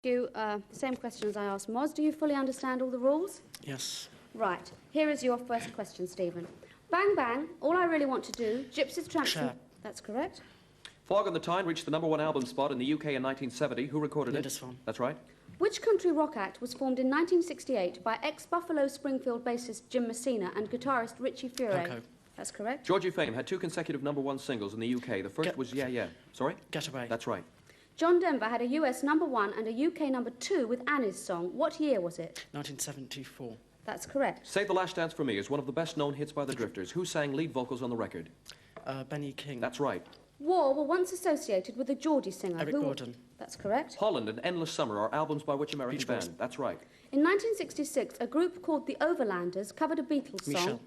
You, same question as I asked Moz. Do you fully understand all the rules? Yes. Right. Here is your first question, Stephen. Bang Bang, All I Really Want to Do, Gypsies, Tramps... That's correct. Fog on the Tyne reached the #1 album spot in the UK in 1970. Who recorded it? Lindisfarne. That's right. Which country rock act was formed in 1968 by ex-Buffalo Springfield bassist Jim Messina and guitarist Richie Furay? Poco. That's correct. Georgie Fame had 2 consecutive #1 singles in the UK. The first was Yeah Yeah. Sorry? Getaway. That's right. John Denver had a US #1 and a UK #2 with Annie's song. What year was it? 1974. That's correct. Save the Last Dance for Me is one of the best-known hits by the Drifters. Who sang lead vocals on the record? Benny King. That's right. War were once associated with a Geordie singer. Eric Gordon. That's correct. Holland and Endless Summer are albums by which American Beach band? Boys. That's right. In 1966, a group called the Overlanders covered a Beatles song. Michelle.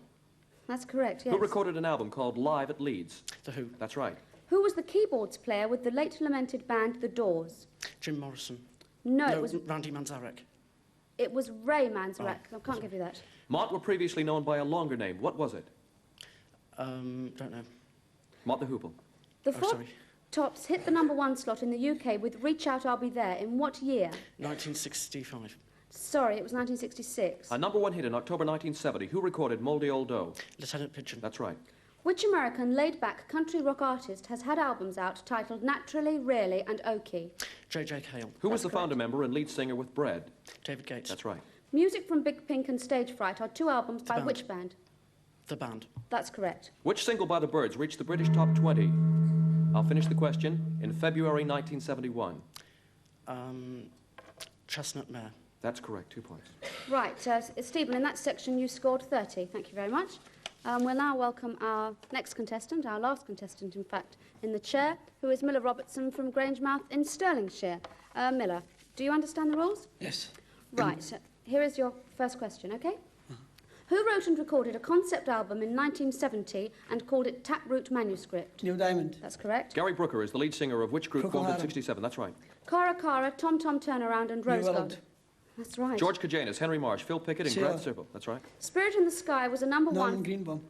That's correct, yes. Who recorded an album called Live at Leeds? The Who. That's right. Who was the keyboards player with the late lamented band The Doors? Jim Morrison. No, it was Randy Manzarek. Ray Manzarek. I can't give you that. Mott were previously known by a longer name. What was it? Don't know. Mott the Hoople. The Four sorry. Tops hit the #1 slot in the UK with Reach Out, I'll Be There in what year? 1965. Sorry, it was 1966. A #1 hit in October 1970. Who recorded Mouldy Old Dough? Lieutenant Pigeon. That's right. Which American laid-back country rock artist has had albums out titled Naturally, Really and Okie? J.J. Cale. Who was the founder member and lead singer with Bread? David Gates. That's right. Music from Big Pink and Stage Fright are 2 albums by Band. which band? The Band. That's correct. Which single by the Byrds reached the British top 20? I'll finish the question. In February 1971. Chestnut Mare. That's correct. 2 points. Right, Stephen, in that section you scored 30. Thank you very much. We'll now welcome our next contestant, our last contestant, in fact, in the chair, who is Miller Robertson from Grangemouth in Stirlingshire. Miller, do you understand the rules? Yes. Right, here is your first question, OK? Who wrote and recorded a concept album in 1970 and called it Taproot Manuscript? Neil Diamond. That's correct. Gary Brooker is the lead singer of which group Procol formed in Harum. '67? That's right. Cara Cara, Tom Tom Turnaround and Rose New Gold. World. That's right. George Kajanis, Henry Marsh, Phil Pickett, and Sure. Grant Sirple. That's right. Spirit in the Sky was a #1... Norman Greenbaum.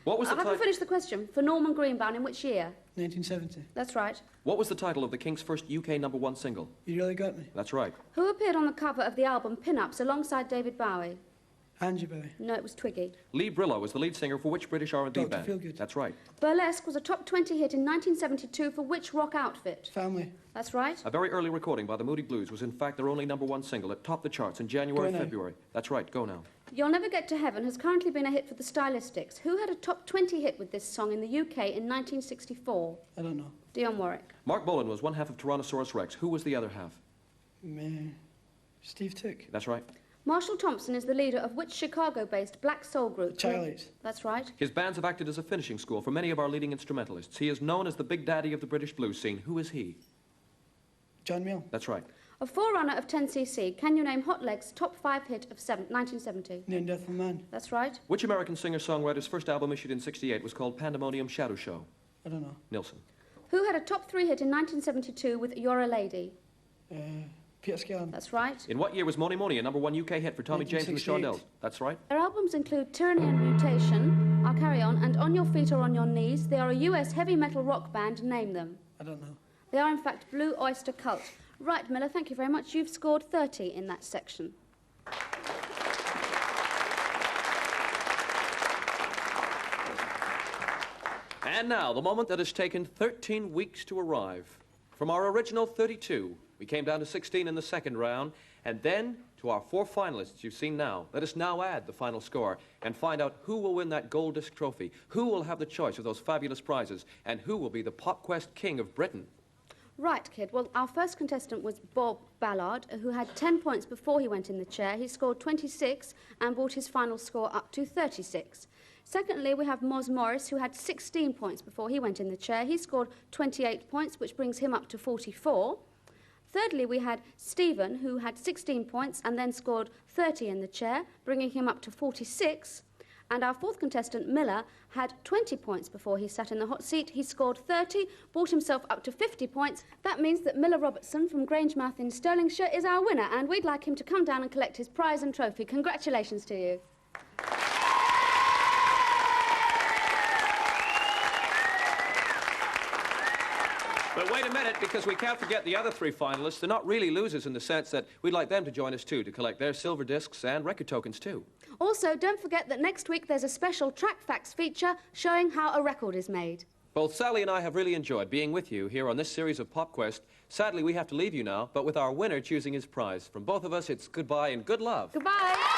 What was I the haven't title? finished the question. For Norman Greenbaum, in which year? 1970. That's right. What was the title of the Kings' first UK #1 single? You really got me. That's right. Who appeared on the cover of the album Pin-Ups alongside David Bowie? Angie Berry. No, it was Twiggy. Lee Brillo was the lead singer for which British R&B Dr. band? Feelgood. That's right. Burlesque was a top 20 hit in 1972 for which rock outfit? Family. That's right. A very early recording by the Moody Blues was in fact their only #1 single. It topped the charts in January and Go now. February. That's right. Go Now. You'll Never Get to Heaven has currently been a hit for the Stylistics. Who had a top 20 hit with this song in the UK in 1964? I don't know. Dionne Warwick. Mark Bolan was one half of Tyrannosaurus Rex. Who was the other half? Steve Tick. That's right. Marshall Thompson is the leader of which Chicago-based black soul group? Charlie's. That's right. His bands have acted as a finishing school for many of our leading instrumentalists. He is known as the Big Daddy of the British blues scene. Who is he? John Mill. That's right. A forerunner of 10cc, can you name Hot Legs' top 5 hit of 1970? Near Death of a Man. That's right. Which American singer-songwriter's first album issued in '68 was called Pandemonium Shadow Show? I don't know. Nilsson. Who had a top 3 hit in 1972 with You're a Lady? Peter Scanlon. That's right. In what year was Money Money a #1 UK hit for Tommy James and the 1968. Shondells? That's right. Their albums include Tyranny and Mutation, I'll Carry On, and On Your Feet or On Your Knees. They are a US heavy metal rock band. Name them. I don't know. They are, in fact, Blue Oyster Cult. Right, Miller, thank you very much. You've scored 30 in that section. And now, the moment that has taken 13 weeks to arrive. From our original 32, we came down to 16 in the second round, and then to our 4 finalists you've seen now. Let us now add the final score and find out who will win that gold disc trophy, who will have the choice of those fabulous prizes, and who will be the Pop Quest King of Britain. Right, kid. Well, our first contestant was Bob Ballard, who had 10 points before he went in the chair. He scored 26 and brought his final score up to 36. Secondly, we have Moz Morris, who had 16 points before he went in the chair. He scored 28 points, which brings him up to 44. Thirdly, we had Stephen, who had 16 points and then scored 30 in the chair, bringing him up to 46. And our fourth contestant, Miller, had 20 points before he sat in the hot seat. He scored 30, brought himself up to 50 points. That means that Miller Robertson from Grangemouth in Stirlingshire is our winner, and we'd like him to come down and collect his prize and trophy. Congratulations to you. The But wait a minute, because we can't forget the other three finalists. They're not really losers in the sense that we'd like them to join us, too, to collect their silver discs and record tokens, too. Also, don't forget that next week there's a special Track Facts feature showing how a record is made. Both Sally and I have really enjoyed being with you here on this series of Pop Quest. Sadly, we have to leave you now, but with our winner choosing his prize. From both of us, it's goodbye and good love. Goodbye.